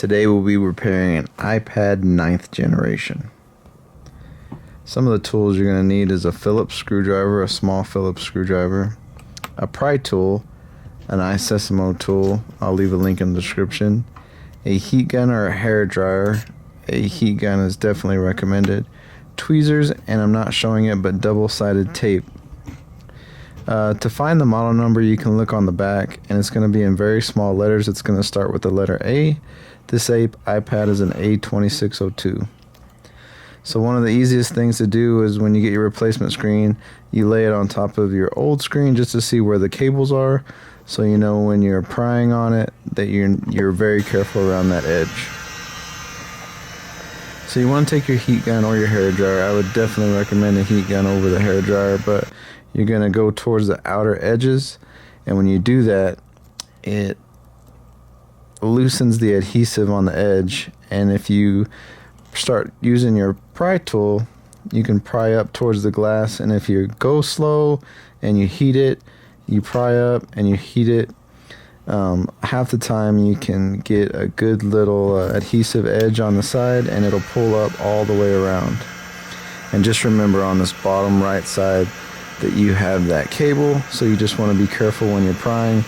Today we'll be repairing an iPad 9th generation. Some of the tools you're going to need is a Phillips screwdriver, a small Phillips screwdriver, a pry tool, an a2602 tool, I'll leave a link in the description, a heat gun or a hair dryer. A heat gun is definitely recommended, tweezers, and I'm not showing it, but double-sided tape. To find the model number, you can look on the back, and it's going to be in very small letters. It's going to start with the letter A. This iPad is an a2602. So one of the easiest things to do is when you get your replacement screen, you lay it on top of your old screen just to see where the cables are, so you know when you're prying on it that you're very careful around that edge. So you want to take your heat gun or your hair dryer. I would definitely recommend a heat gun over the hair dryer, but you're going to go towards the outer edges, and when you do that, it loosens the adhesive on the edge, and if you start using your pry tool, you can pry up towards the glass, and if you go slow and you heat it, you pry up and you heat it, half the time you can get a good little adhesive edge on the side, and it'll pull up all the way around. And just remember on this bottom right side that you have that cable, so you just want to be careful when you're prying.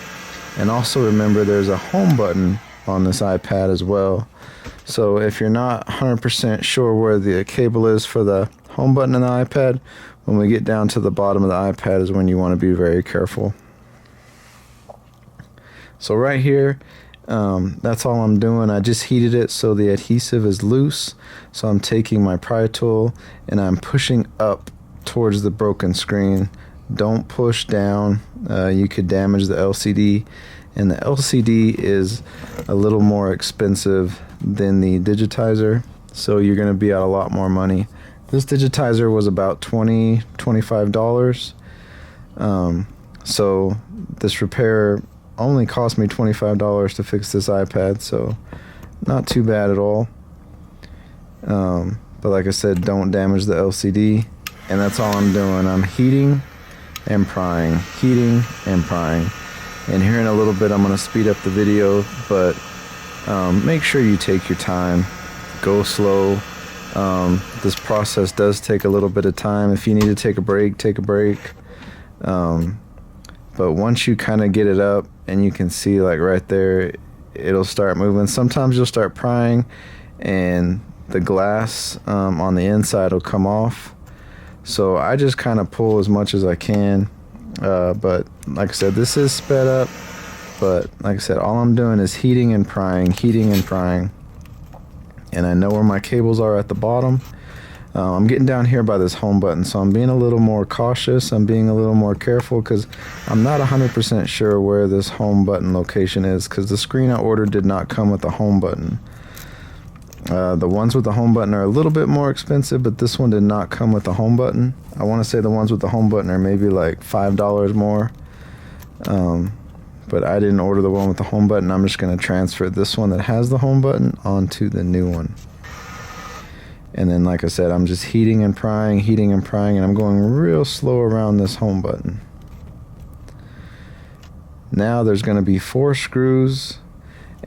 And also remember there's a home button on this iPad as well. So if you're not 100% sure where the cable is for the home button in the iPad, when we get down to the bottom of the iPad is when you want to be very careful. So right here, that's all I'm doing. I just heated it so the adhesive is loose. So I'm taking my pry tool and I'm pushing up towards the broken screen. Don't push down. You could damage the LCD, and the LCD is a little more expensive than the digitizer, so you're going to be out a lot more money. This digitizer was about $25. So this repair only cost me $25 to fix this iPad, so not too bad at all. But like I said, don't damage the LCD, and that's all I'm doing. I'm heating and prying, heating and prying. And here in a little bit I'm going to speed up the video, but make sure you take your time, go slow. This process does take a little bit of time. If you need to take a break, take a break. But once you kind of get it up and you can see, like right there, it'll start moving. Sometimes you'll start prying and the glass on the inside will come off. So I just kind of pull as much as I can. But like I said, this is sped up. But like I said, all I'm doing is heating and prying, heating and prying. And I know where my cables are at the bottom. I'm getting down here by this home button, so I'm being a little more cautious. I'm being a little more careful because I'm not 100% sure where this home button location is, because the screen I ordered did not come with a home button. The ones with the home button are a little bit more expensive, but this one did not come with a home button. I want to say the ones with the home button are maybe like $5 more. But I didn't order the one with the home button. I'm just going to transfer this one that has the home button onto the new one. And then, like I said, I'm just heating and prying, and I'm going real slow around this home button. Now there's going to be 4 screws,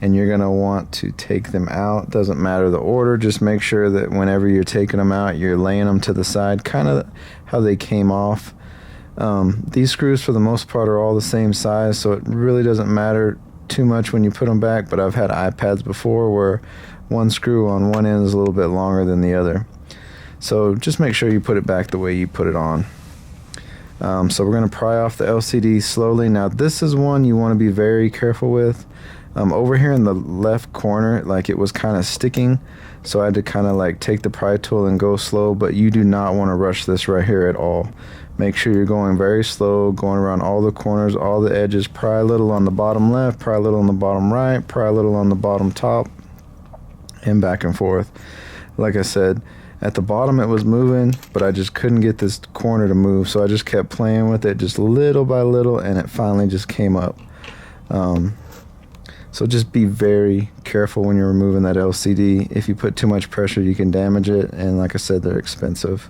and you're going to want to take them out. Doesn't matter the order, just make sure that whenever you're taking them out, you're laying them to the side, kind of how they came off. These screws for the most part are all the same size, so it really doesn't matter too much when you put them back, but I've had iPads before where one screw on one end is a little bit longer than the other. So just make sure you put it back the way you put it on. So we're going to pry off the LCD slowly. Now this is one you want to be very careful with. Over here in the left corner, like it was kind of sticking, so I had to kind of like take the pry tool and go slow, but you do not want to rush this right here at all. Make sure you're going very slow, going around all the corners, all the edges. Pry a little on the bottom left, pry a little on the bottom right, pry a little on the bottom top, and back and forth. Like I said, at the bottom it was moving, but I just couldn't get this corner to move, so I just kept playing with it just little by little, and it finally just came up. So just be very careful when you're removing that LCD. If you put too much pressure, you can damage it, and like I said, they're expensive.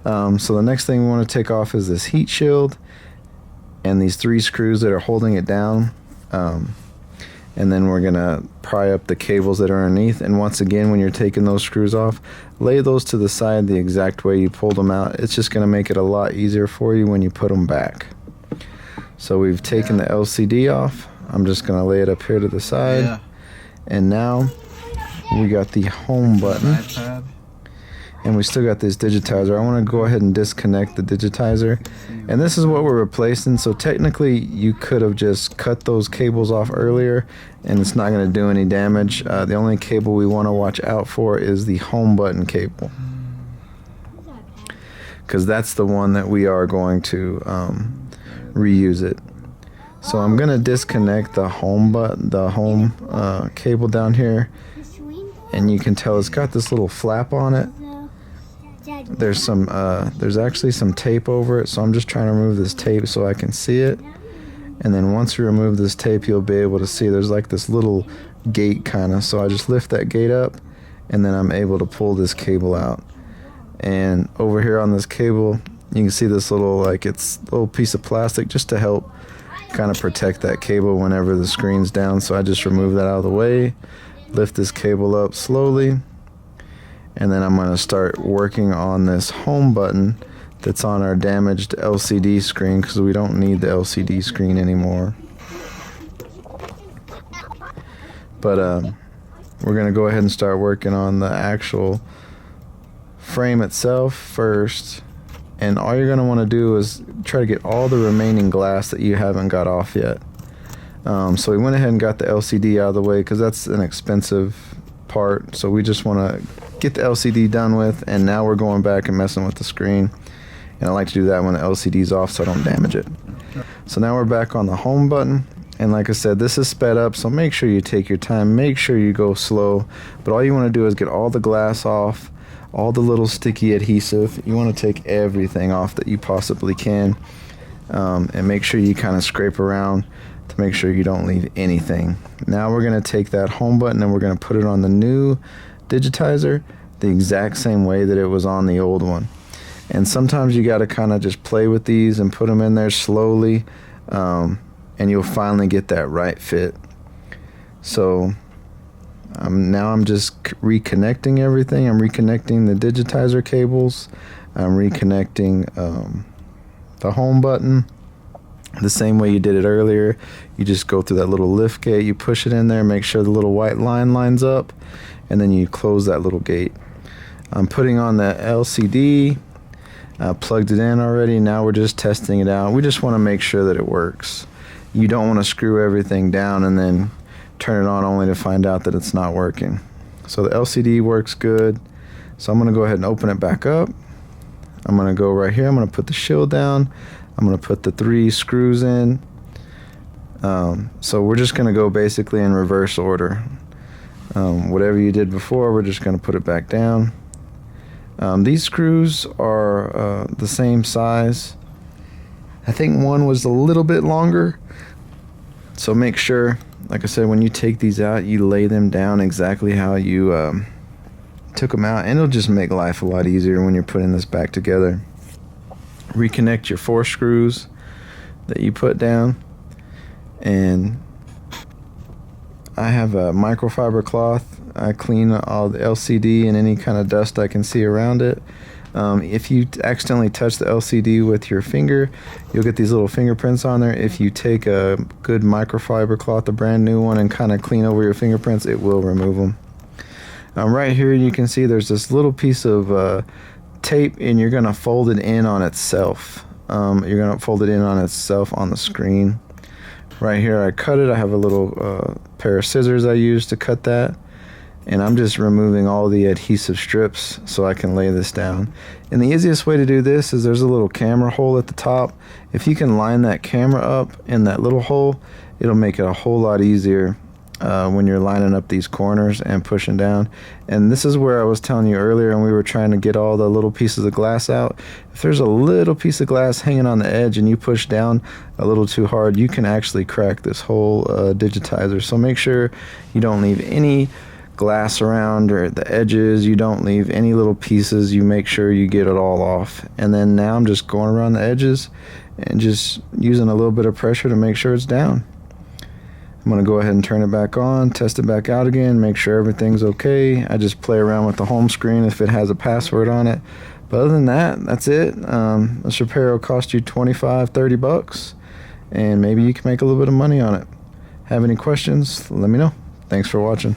So the next thing we want to take off is this heat shield and these 3 screws that are holding it down. and then we're gonna pry up the cables that are underneath. And once again, when you're taking those screws off, lay those to the side the exact way you pulled them out. It's just gonna make it a lot easier for you when you put them back. So we've taken the LCD off. I'm just gonna lay it up here to the side. And now we got the home button. And we still got this digitizer. I want to go ahead and disconnect the digitizer. And this is what we're replacing. So technically you could have just cut those cables off earlier and it's not going to do any damage. The only cable we want to watch out for is the home button cable, because that's the one that we are going to reuse it. So I'm going to disconnect the home button, the home cable down here, and you can tell it's got this little flap on it. There's actually some tape over it, so I'm just trying to remove this tape so I can see it. And then once you remove this tape, you'll be able to see there's like this little gate kind of. So I just lift that gate up, and then I'm able to pull this cable out. And over here on this cable, you can see this little, like, it's a little piece of plastic just to help kind of protect that cable whenever the screen's down. So I just remove that out of the way, lift this cable up slowly, and then I'm going to start working on this home button that's on our damaged LCD screen, because we don't need the LCD screen anymore. But we're going to go ahead and start working on the actual frame itself first. And all you're going to want to do is try to get all the remaining glass that you haven't got off yet. So we went ahead and got the LCD out of the way, because that's an expensive part. So we just want to get the LCD done with, and now we're going back and messing with the screen. And I like to do that when the LCD's off so I don't damage it. So now we're back on the home button, and like I said, this is sped up, so make sure you take your time, make sure you go slow. But all you want to do is get all the glass off, all the little sticky adhesive. You want to take everything off that you possibly can, and make sure you kind of scrape around to make sure you don't leave anything. Now we're going to take that home button and we're going to put it on the new digitizer the exact same way that it was on the old one. And sometimes you got to kind of just play with these and put them in there slowly, and you'll finally get that right fit. So now I'm just reconnecting everything. I'm reconnecting the digitizer cables. I'm reconnecting the home button the same way you did it earlier. You just go through that little lift gate, you push it in there, make sure the little white line lines up, and then you close that little gate. I'm putting on the LCD. Plugged it in already. Now we're just testing it out. We just want to make sure that it works. You don't want to screw everything down and then turn it on only to find out that it's not working. So the LCD works good. So I'm going to go ahead and open it back up. I'm going to go right here. I'm going to put the shield down. I'm going to put the 3 screws in. So we're just going to go basically in reverse order. Whatever you did before, we're just going to put it back down. These screws are the same size. I think one was a little bit longer. So make sure, like I said, when you take these out, you lay them down exactly how you took them out. And it'll just make life a lot easier when you're putting this back together. Reconnect your 4 screws that you put down. And I have a microfiber cloth. I clean all the LCD and any kind of dust I can see around it. If you accidentally touch the LCD with your finger, you'll get these little fingerprints on there. If you take a good microfiber cloth, a brand new one, and kind of clean over your fingerprints, it will remove them. Right here you can see there's this little piece of tape, and you're going to fold it in on itself. You're going to fold it in on itself on the screen. Right here I cut it. I have a little pair of scissors I use to cut that. And I'm just removing all the adhesive strips so I can lay this down. And the easiest way to do this is there's a little camera hole at the top. If you can line that camera up in that little hole, it'll make it a whole lot easier when you're lining up these corners and pushing down. And this is where I was telling you earlier, and we were trying to get all the little pieces of glass out. If there's a little piece of glass hanging on the edge and you push down a little too hard, you can actually crack this whole digitizer. So make sure you don't leave any glass around or the edges. You don't leave any little pieces. You make sure you get it all off. And then now I'm just going around the edges and just using a little bit of pressure to make sure it's down. I'm going to go ahead and turn it back on, test it back out again, make sure everything's okay. I just play around with the home screen if it has a password on it. But other than that, that's it. This repair will cost you $25-30, and maybe you can make a little bit of money on it. Have any questions? Let me know. Thanks for watching.